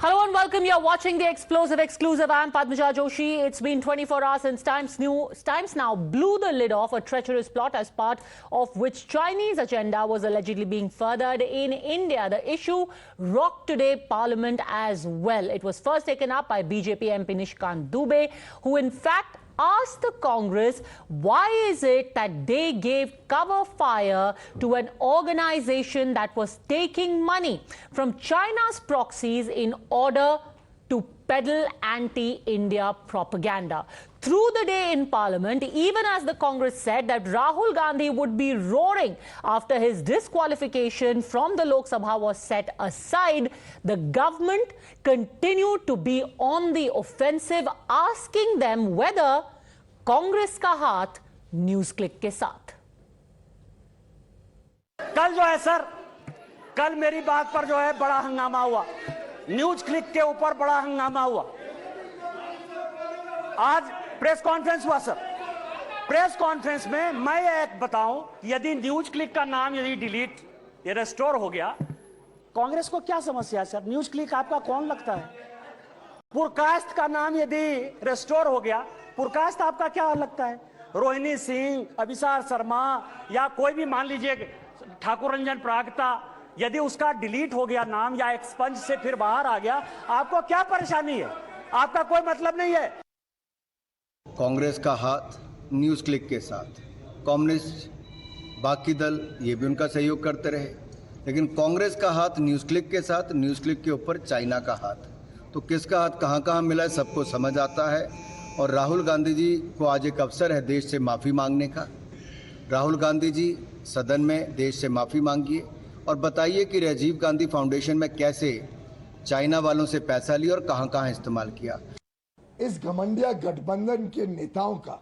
Hello and welcome. You're watching the Explosive Exclusive. I'm Padmaja Joshi. It's been 24 hours since Times Now blew the lid off a treacherous plot as part of which Chinese agenda was allegedly being furthered in India. The issue rocked today Parliament as well. It was first taken up by BJP MP Nishikant Dubey, who in fact asked the Congress why is it that they gave cover fire to an organization that was taking money from China's proxies in order to peddle anti-India propaganda. Through the day in Parliament, even as the Congress said that Rahul Gandhi would be roaring after his disqualification from the Lok Sabha was set aside, the government continued to be on the offensive, asking them whether Congress का हाथ NewsClick के साथ. कल जो है sir, कल मेरी बात पर जो है बड़ा हंगामा हुआ, NewsClick के ऊपर बड़ा हंगामा हुआ. आज प्रेस कॉन्फ्रेंस हुआ सर. प्रेस कॉन्फ्रेंस में मैं एक बताऊं, यदि NewsClick का नाम यदि डिलीट या रेस्टोर हो गया, कांग्रेस को क्या समस्या है सर? NewsClick आपका कौन लगता है? पुरकास्ट का नाम यदि रेस्टोर हो गया, पुरकास्ट आपका क्या लगता है? रोहिणी सिंह, अभिसार शर्मा या कोई भी मान लीजिए ठाकुर रंजन प्रागता, यदि उसका डिलीट हो गया नाम या एक्सपंज से फिर बाहर आ गया, आपको क्या परेशानी है? आपका कोई मतलब नहीं है. कांग्रेस का हाथ NewsClick के साथ. कम्युनिस्ट बाकी दल ये भी उनका सहयोग करते रहे, लेकिन कांग्रेस का हाथ NewsClick के साथ, NewsClick के ऊपर चाइना का हाथ. तो किसका हाथ कहां कहां मिला है सबको समझ आता है. और राहुल गांधी जी को आज एक अवसर है देश से माफ़ी मांगने का. राहुल गांधी जी सदन में देश से माफ़ी मांगिए और बताइए कि राजीव गांधी फाउंडेशन में कैसे चाइना वालों से पैसा लिया और कहां कहां इस्तेमाल किया. इस घमंडिया गठबंधन के नेताओं का,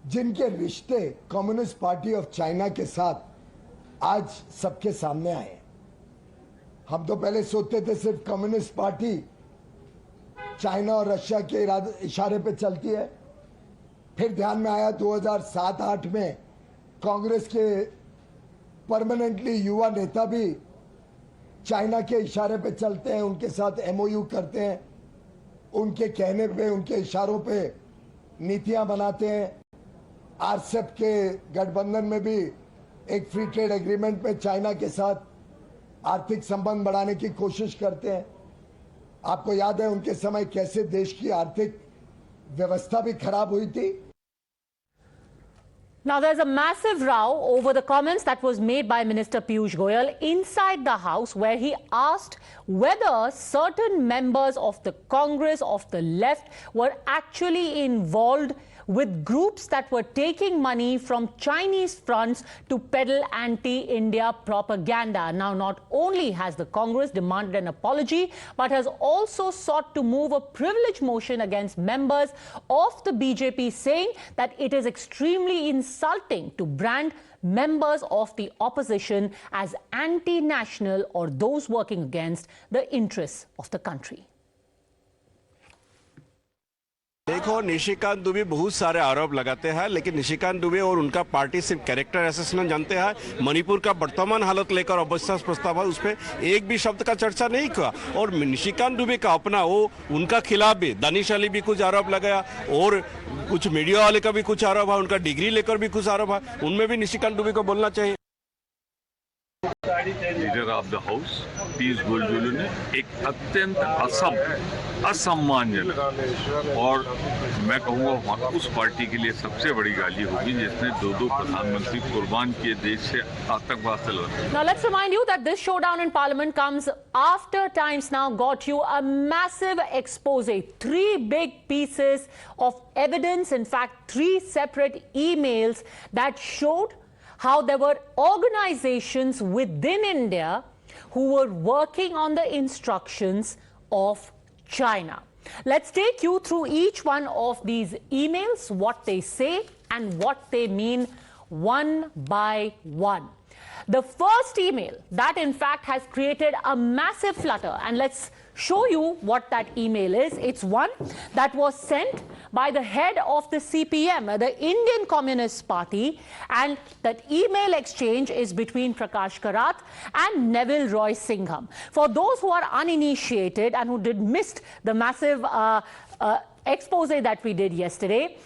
जिनके रिश्ते कम्युनिस्ट पार्टी ऑफ चाइना के साथ आज सबके सामने आए. हम तो पहले सोचते थे सिर्फ कम्युनिस्ट पार्टी चाइना और रशिया के इशारे पे चलती है. फिर ध्यान में आया 2007-8 में कांग्रेस के परमानेंटली युवा नेता भी चाइना के इशारे पे चलते हैं, उनके साथ MOU करते हैं, उनके कहने पे, उनके इशारों पे नीतियां बनाते हैं. RCEP के गठबंधन में भी एक फ्री ट्रेड एग्रीमेंट में चाइना के साथ आर्थिक संबंध बढ़ाने की कोशिश करते हैं. आपको याद है उनके समय कैसे देश की आर्थिक व्यवस्था भी खराब हुई थी. Now there's a massive row over the comments that was made by Minister Piyush Goyal inside the House, where he asked whether certain members of the Congress of the left were actually involved with groups that were taking money from Chinese fronts to peddle anti-India propaganda. Now, not only has the Congress demanded an apology, but has also sought to move a privilege motion against members of the BJP, saying that it is extremely insulting to brand members of the opposition as anti-national or those working against the interests of the country. देखो, निशिकांत दुबे बहुत सारे आरोप लगाते हैं, लेकिन निशिकांत दुबे और उनका party सिर्फ कैरेक्टर असेसमेंट जानते हैं. मणिपुर का वर्तमान हालत लेकर अविश्वास प्रस्ताव है, उस पर एक भी शब्द का चर्चा नहीं किया. और निशिकांत दुबे का अपना वो उनका खिलाफ भी दानिश अली भी कुछ आरोप लगाया और कुछ मीडिया वाले का भी कुछ आरोप है, उनका डिग्री लेकर भी कुछ आरोप है. उनमें भी निशिकांत दुबे को बोलना चाहिए. Leader of the house Piyush Goyal ने एक अत्यंत असम्मानजनक और मैं कहूँगा उस पार्टी के लिए सबसे बड़ी गाली होगी जिसने दो प्रधानमंत्री कुर्बान किए देश से आतंकवाद से लड़ने. Now let's remind you that this showdown in Parliament comes after Times Now got you a massive expose, 3 big pieces of evidence, in fact 3 separate emails that showed how there were organizations within India who were working on the instructions of China. Let's take you through each one of these emails, what they say and what they mean one by one. The first email that in fact has created a massive flutter, and let's show you what that email is. It's one that was sent by the head of the CPM, the Indian Communist Party, and that email exchange is between Prakash Karat and Neville Roy Singham. For those who are uninitiated and who missed the massive expose that we did yesterday,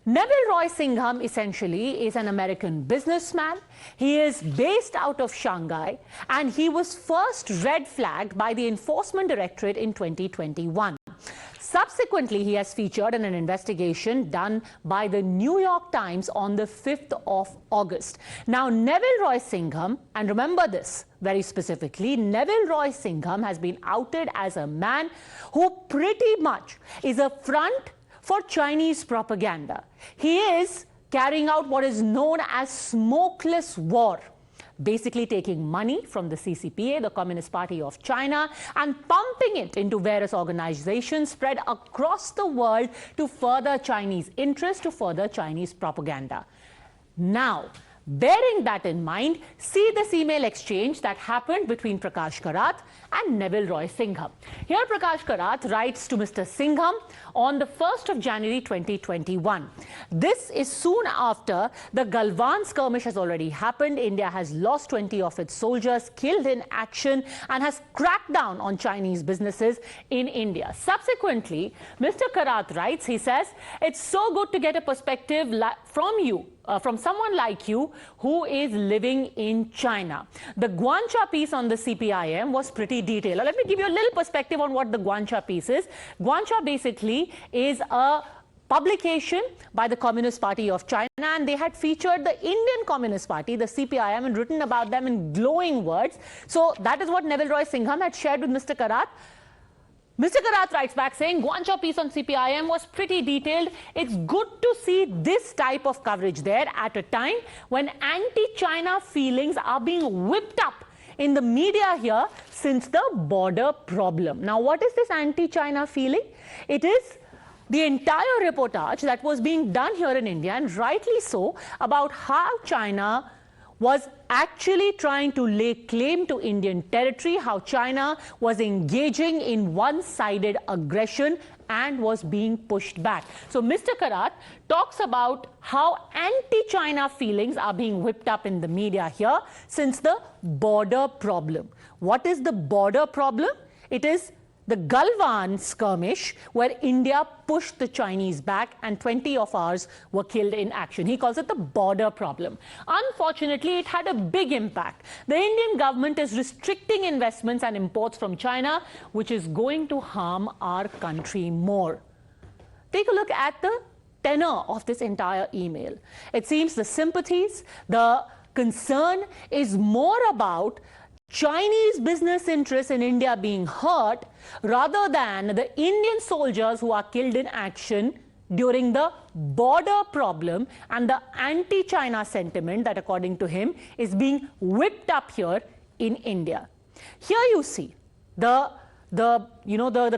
Neville Roy Singham essentially is an American businessman. He is based out of Shanghai, and he was first red flagged by the Enforcement Directorate in 2021. Subsequently, he has featured in an investigation done by the New York Times on the 5th of August. Now, Neville Roy Singham, and remember this very specifically, Neville Roy Singham has been outed as a man who pretty much is a front for Chinese propaganda. He is carrying out what is known as smokeless war, basically taking money from the CCPA, the Communist Party of China, and pumping it into various organizations spread across the world to further Chinese interests, to further Chinese propaganda. Now, bearing that in mind, see this email exchange that happened between Prakash Karat and Neville Roy Singham. Here Prakash Karat writes to Mr. Singham on the 1st of January 2021. This is soon after the Galwan skirmish has already happened. India has lost 20 of its soldiers, killed in action, and has cracked down on Chinese businesses in India. Subsequently, Mr. Karat writes, he says, "It's so good to get a perspective from you, from someone like you who is living in China. The Guancha piece on the CPIM was pretty detailed." Now, let me give you a little perspective on what the Guancha piece is. Guancha basically is a publication by the Communist Party of China, and they had featured the Indian Communist Party, the CPIM, and written about them in glowing words. So that is what Neville Roy Singham had shared with Mr. Karat. Mr. Karat writes back saying, "Guancha piece on CPIM was pretty detailed. It's good to see this type of coverage there at a time when anti-China feelings are being whipped up in the media here since the border problem." Now, what is this anti-China feeling? It is the entire reportage that was being done here in India, and rightly so, about how China was actually trying to lay claim to Indian territory, how China was engaging in one-sided aggression and was being pushed back. So Mr. Karat talks about how anti-China feelings are being whipped up in the media here since the border problem. What is the border problem? It is the Galwan skirmish, where India pushed the Chinese back and 20 of ours were killed in action. He calls it the border problem. Unfortunately, it had a big impact. The Indian government is restricting investments and imports from China, which is going to harm our country more. Take a look at the tenor of this entire email. It seems the sympathies, the concern is more about Chinese business interests in India being hurt rather than the Indian soldiers who are killed in action during the border problem and the anti-China sentiment that, according to him, is being whipped up here in India. Here you see the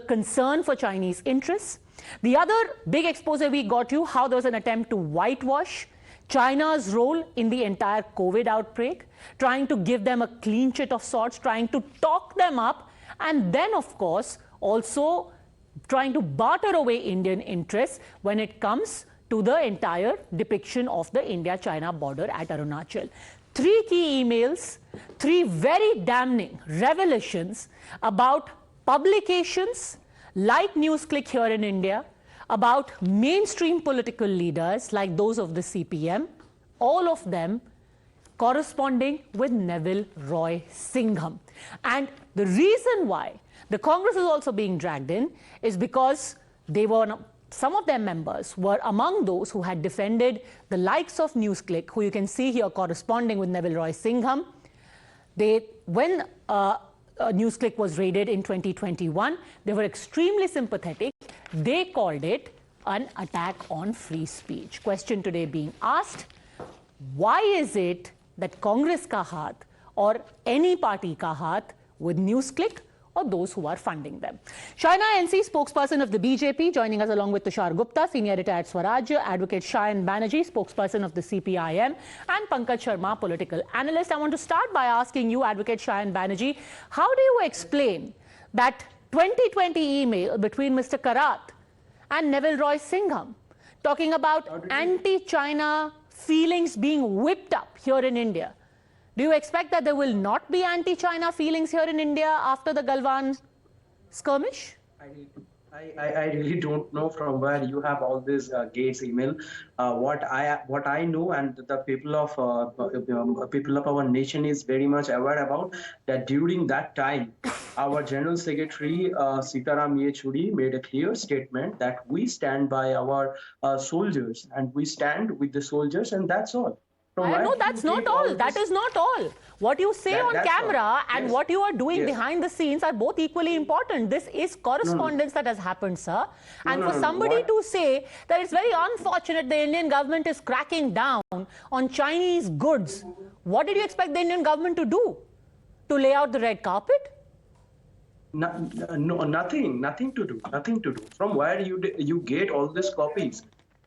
concern for Chinese interests. The other big expose we got you, how there was an attempt to whitewash China's role in the entire COVID outbreak, trying to give them a clean sheet of sorts, trying to talk them up, and then, of course, also trying to barter away Indian interests when it comes to the entire depiction of the India-China border at Arunachal. 3 key emails, 3 very damning revelations about publications like NewsClick here in India, about mainstream political leaders like those of the CPM, all of them corresponding with Neville Roy Singham. And the reason why the Congress is also being dragged in is because some of their members were among those who had defended the likes of NewsClick, who you can see here corresponding with Neville Roy Singham. When NewsClick was raided in 2021, they were extremely sympathetic. They called it an attack on free speech. Question today being asked, why is it that Congress ka haath or any party ka haath with NewsClick or those who are funding them. China NC spokesperson of the BJP joining us along with Tushar Gupta, senior editor at Swaraj, Advocate Shayan Banerjee, spokesperson of the CPIM, and Pankaj Sharma, political analyst. I want to start by asking you, Advocate Shayan Banerjee, how do you explain that 2020 email between Mr. Karat and Neville Roy Singham talking about anti-China feelings being whipped up here in India? Do you expect that there will not be anti-China feelings here in India after the Galwan skirmish? I really don't know from where you have all this Gates email. What I know, and the people of our nation is very much aware about that. During that time, our General Secretary Sitaram Yechuri made a clear statement that we stand by our soldiers and we stand with the soldiers, and that's all. I know that's not all. That is not all. What you say on camera and what you are doing behind the scenes are both equally important. This is correspondence that has happened, sir. And for somebody to say that it's very unfortunate the Indian government is cracking down on Chinese goods, what did you expect the Indian government to do? To lay out the red carpet? No, nothing to do. From where you get all these copies?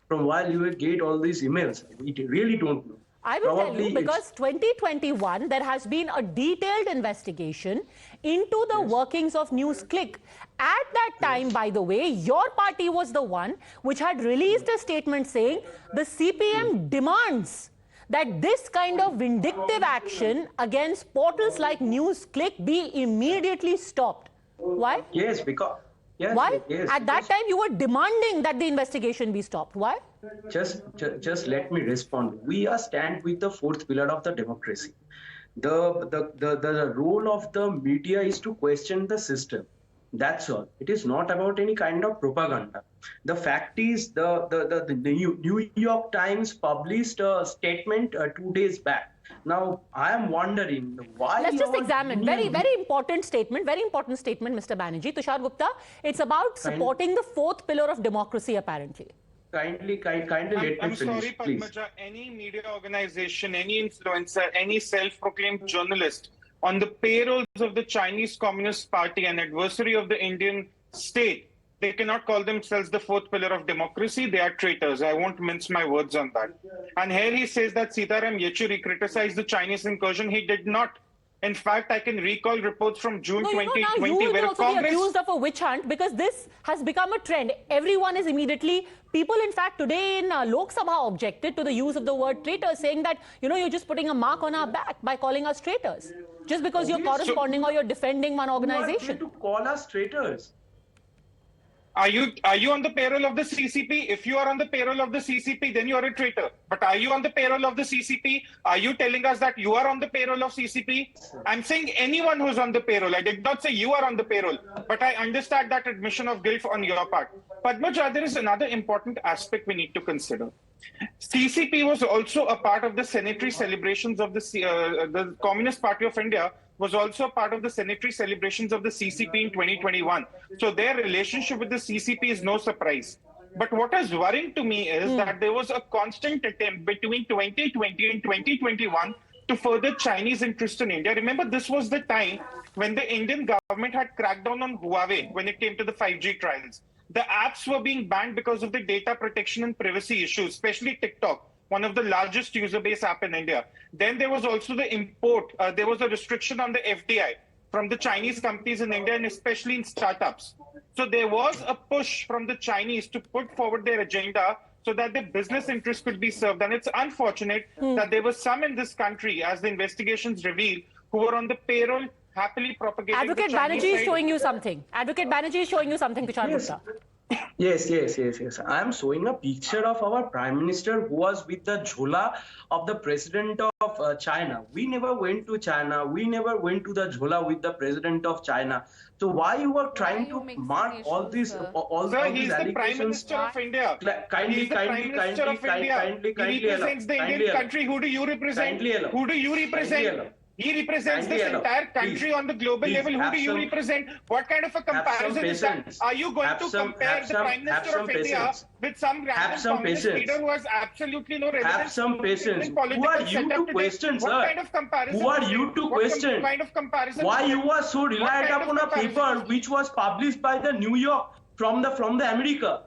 From where you get all these emails? We really don't know. I will tell you, because 2021, there has been a detailed investigation into the workings of NewsClick. At that time, by the way, your party was the one which had released a statement saying the CPM demands that this kind of vindictive action against portals like NewsClick be immediately stopped. Why? Yes, because... Yes, why? Yes, at that time, you were demanding that the investigation be stopped. Why? Just let me respond. We are stand with the fourth pillar of the democracy. The role of the media is to question the system. That's all. It is not about any kind of propaganda. The fact is, the New York Times published a statement 2 days back. Now, I am wondering why... Let's just examine. Very important statement, Mr. Banerjee. Tushar Gupta, it's about supporting the fourth pillar of democracy, apparently. Kindly let me I'm finish, sorry, please. Padmaja, any media organization, any influencer, any self-proclaimed journalist on the payrolls of the Chinese Communist Party, an adversary of the Indian state, they cannot call themselves the fourth pillar of democracy. They are traitors. I won't mince my words on that. And here he says that Sitaram Yechuri criticized the Chinese incursion. He did not. In fact, I can recall reports from June 2020 now you where will also be accused of a witch hunt, because this has become a trend. Everyone is immediately... People, in fact, today in Lok Sabha objected to the use of the word traitor, saying that, you're just putting a mark on our back by calling us traitors. Just because you're corresponding or you're defending one organization. You are to call us traitors. Are you on the payroll of the CCP? If you are on the payroll of the CCP, then you are a traitor. But are you on the payroll of the CCP? Are you telling us that you are on the payroll of CCP? I'm saying anyone who's on the payroll. I did not say you are on the payroll. But I understand that admission of guilt on your part. Padmaja, there is another important aspect we need to consider. CCP was also a part of the Senatory celebrations of the Communist Party of India was also a part of the Senatory celebrations of the CCP in 2021. So their relationship with the CCP is no surprise. But what is worrying to me is that there was a constant attempt between 2020 and 2021 to further Chinese interest in India. Remember, this was the time when the Indian government had cracked down on Huawei when it came to the 5G trials. The apps were being banned because of the data protection and privacy issues, especially TikTok, one of the largest user base app in India. Then there was also the import. There was a restriction on the FDI from the Chinese companies in India, and especially in startups. So there was a push from the Chinese to put forward their agenda so that their business interests could be served. And it's unfortunate that there were some in this country, as the investigations reveal, who were on the payroll happily propagating Advocate the Chinese Banerjee is side. showing you something. Advocate Banerjee is showing you something, Tushar Gupta. Yes. I am showing a picture of our Prime Minister who was with the jhola of the President of China. We never went to China. We never went to the jhola with the President of China. So why you are trying to mark all these He's the Prime Minister of India. Kindly He represents the Indian country. Who do you represent? Who do you represent? He represents Kindly this allow. entire country Please. on the global Please, level. Who have do you some- represent? What kind of a comparison is that? patience. Are you going Have to some- compare have the some- Prime have Minister some of India patience. with some random Have some Congress patience. leader who has absolutely no relevance? Have some to patience. Indian political Who are you setup to today? question, What sir? kind of comparison? Who are is you it? to What question? kind of comparison? Why is it? you are so reliant kind of upon a comparison paper is it? which was published by the New York from the America?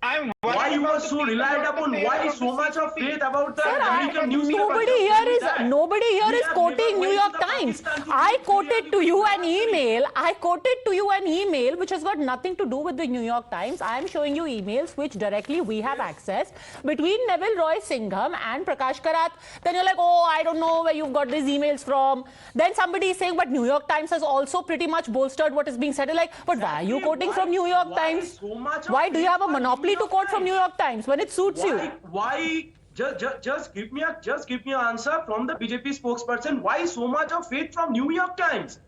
I'm Why worried you about are the so people reliant on the upon? payroll Why of so the much of CCP? faith about the Sir, American newspaper? Nobody Just here tell me is that. nobody here We is have quoting never New went York to the Times. Pakistan to I meet quoted biryani to with you Nawaz an Sharif. email. I quoted to you an email which has got nothing to do with the New York Times. I am showing you emails which directly we have accessed between Neville Roy Singham and Prakash Karat. Then you're like, oh, I don't know where you've got these emails from. Then somebody is saying, but New York Times has also pretty much bolstered what is being said. You're like, but why are you quoting from New York Times? So much of Why do you have a faith for monopoly New to York quote from New Times? York Times when it suits you? Why? Just give me an answer from the BJP spokesperson. Why so much of faith from New York Times?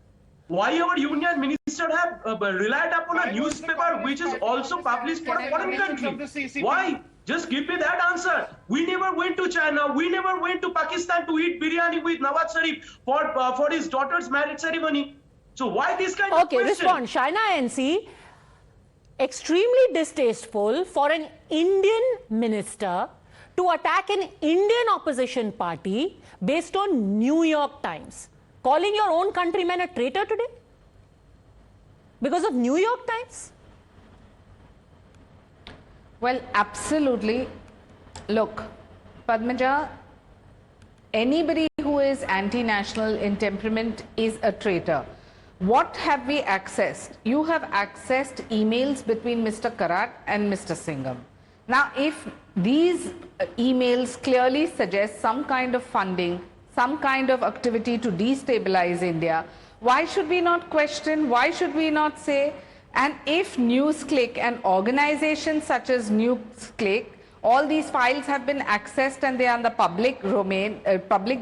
Why our union minister have relied upon a newspaper which is also published for a foreign country? Why? Just give me that answer. We never went to China. We never went to Pakistan to eat biryani with Nawaz Sharif for his daughter's marriage ceremony. So why this kind of Okay, question? respond. China NC, extremely distasteful for an Indian minister to attack an Indian opposition party based on New York Times. Calling your own countrymen a traitor today? Because of New York Times? Well, absolutely. Look, Padmaja, anybody who is anti-national in temperament is a traitor. What have we accessed? You have accessed emails between Mr. Karat and Mr. Singham. Now, if these emails clearly suggest some kind of funding, some kind of activity to destabilize India, why should we not question? Why should we not say? And if NewsClick and organizations such as NewsClick, all these files have been accessed and they are in the public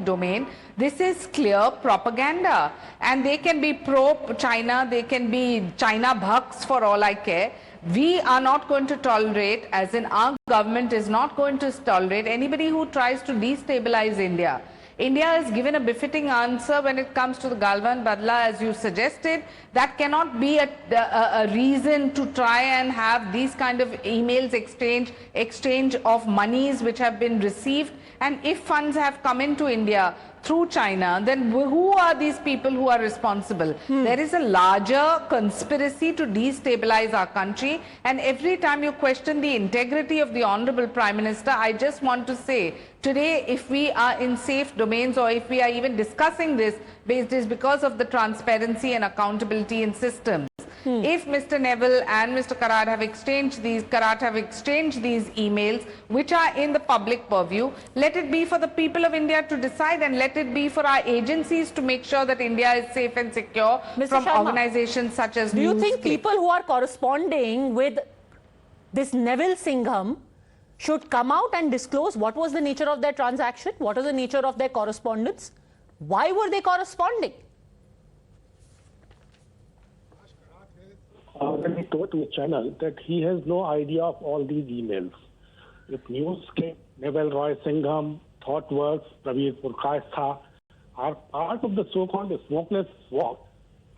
domain, this is clear propaganda. And they can be pro-China, they can be China Bhaks for all I care. We are not going to tolerate, as in our government is not going to tolerate anybody who tries to destabilize India. India has given a befitting answer when it comes to the Galvan Badla, as you suggested. That cannot be a reason to try and have these kind of emails exchange of monies which have been received. And if funds have come into India through China, then who are these people who are responsible? There is a larger conspiracy to destabilize our country, and every time you question the integrity of the Honorable Prime Minister, I just want to say, today if we are in safe domains or if we are even discussing this, it is because of the transparency and accountability in systems. If Mr. Neville and Mr. Karat have exchanged these emails which are in the public purview, let it be for the people of India to decide, and let it be for our agencies to make sure that India is safe and secure from Sharma, organizations such as do you think NewsClip. people who are corresponding with this Neville Singham should come out and disclose what was the nature of their transaction? What was the nature of their correspondence? Why were they corresponding? When he told to the channel that he has no idea of all these emails. If NewsClink, Neville Roy Singham, ThoughtWorks, Pravir Purkastha are part of the so-called smokeless walk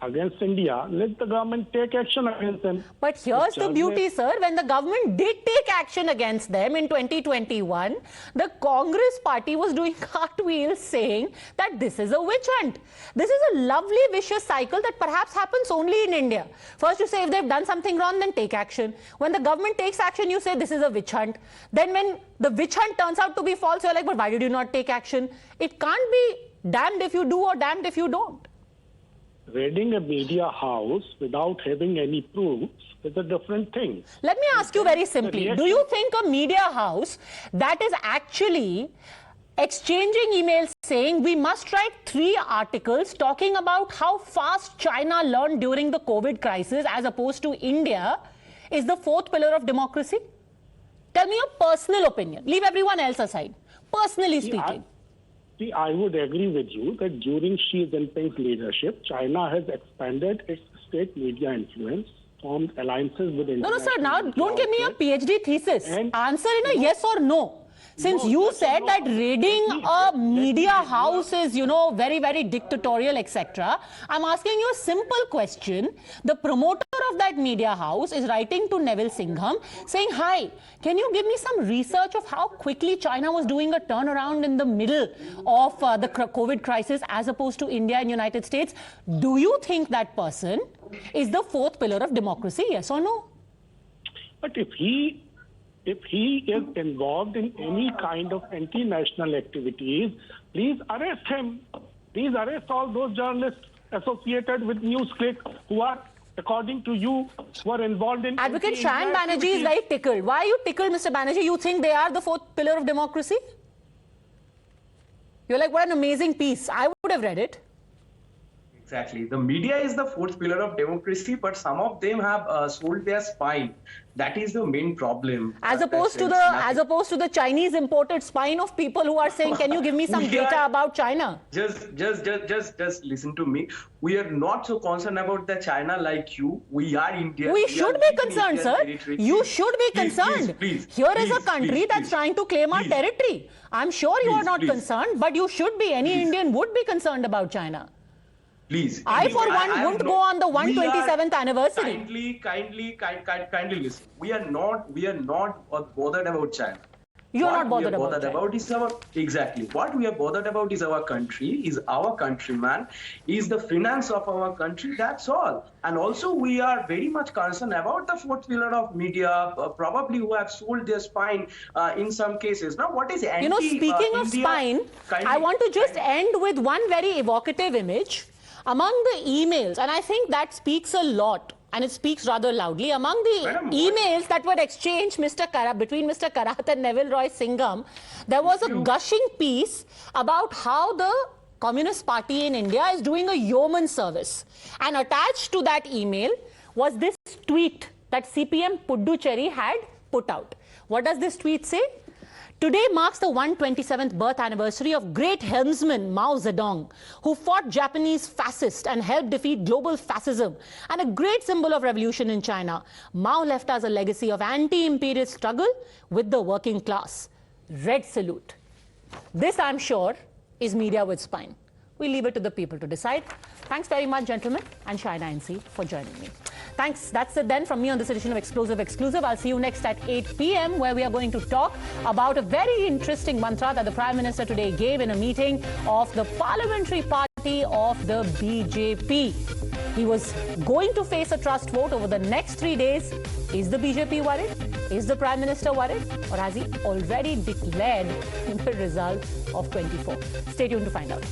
against India, let the government take action against them. But here's the beauty, sir. When the government did take action against them in 2021, the Congress party was doing cartwheels saying that this is a witch hunt. This is a lovely vicious cycle that perhaps happens only in India. First you say if they've done something wrong, then take action. When the government takes action, you say this is a witch hunt. Then when the witch hunt turns out to be false, you're like, but why did you not take action? It can't be damned if you do or damned if you don't. Raiding a media house without having any proofs is a different thing. Let me ask you very simply, do you think a media house that is actually exchanging emails saying we must write 3 articles talking about how fast China learned during the COVID crisis as opposed to India is the 4th pillar of democracy? Tell me your personal opinion. Leave everyone else aside. Personally speaking. See, I would agree with you that during Xi Jinping's leadership, China has expanded its state media influence, formed alliances with India. No, sir, now don't give me a PhD thesis. Answer in a yes or no. Since you said that raiding a media house is, very, very dictatorial, etc., I'm asking you a simple question. The promoter of that media house is writing to Neville Singham saying, hi, can you give me some research of how quickly China was doing a turnaround in the middle of the COVID crisis as opposed to India and United States? Do you think that person is the fourth pillar of democracy, yes or no? But if he is involved in any kind of anti-national activities, please arrest him. Please arrest all those journalists associated with NewsClick who are, according to you, were involved in... Advocate Shayan Banerjee is very tickled. Why are you tickled, Mr. Banerjee? You think they are the fourth pillar of democracy? You're like, what an amazing piece. I would have read it. Exactly. The media is the fourth pillar of democracy, but some of them have sold their spine. That is the main problem. As opposed to the Chinese imported spine of people who are saying, can you give me some data about China? Just listen to me. We are not so concerned about the China like you. We are Indian. We should be concerned, sir. You should be concerned. Here is a country that's trying to claim our territory. I'm sure you are not concerned, but you should be. Any Indian would be concerned about China. Please. I, for one, wouldn't go on the 127th anniversary. Kindly listen. We are not bothered about China. You're not bothered about exactly. What we are bothered about is our country, is our countryman, is the finance of our country. That's all. And also, we are very much concerned about the fourth pillar of media, probably who have sold their spine in some cases. Now, what is speaking of spine, I want to just end with one very evocative image. Among the emails, and I think that speaks a lot, and it speaks rather loudly, among the emails that were exchanged between Mr. Karat and Neville Roy Singham, there was a gushing piece about how the Communist Party in India is doing a yeoman service. And attached to that email was this tweet that CPM Puducherry had put out. What does this tweet say? Today marks the 127th birth anniversary of great helmsman Mao Zedong, who fought Japanese fascists and helped defeat global fascism, and a great symbol of revolution in China. Mao left us a legacy of anti-imperial struggle with the working class. Red salute. This, I'm sure, is media with spine. We leave it to the people to decide. Thanks very much, gentlemen, and China NC for joining me. Thanks. That's it then from me on this edition of Explosive Exclusive. I'll see you next at 8 p.m. where we are going to talk about a very interesting mantra that the Prime Minister today gave in a meeting of the Parliamentary Party of the BJP. He was going to face a trust vote over the next 3 days. Is the BJP worried? Is the Prime Minister worried? Or has he already declared the result of 24? Stay tuned to find out.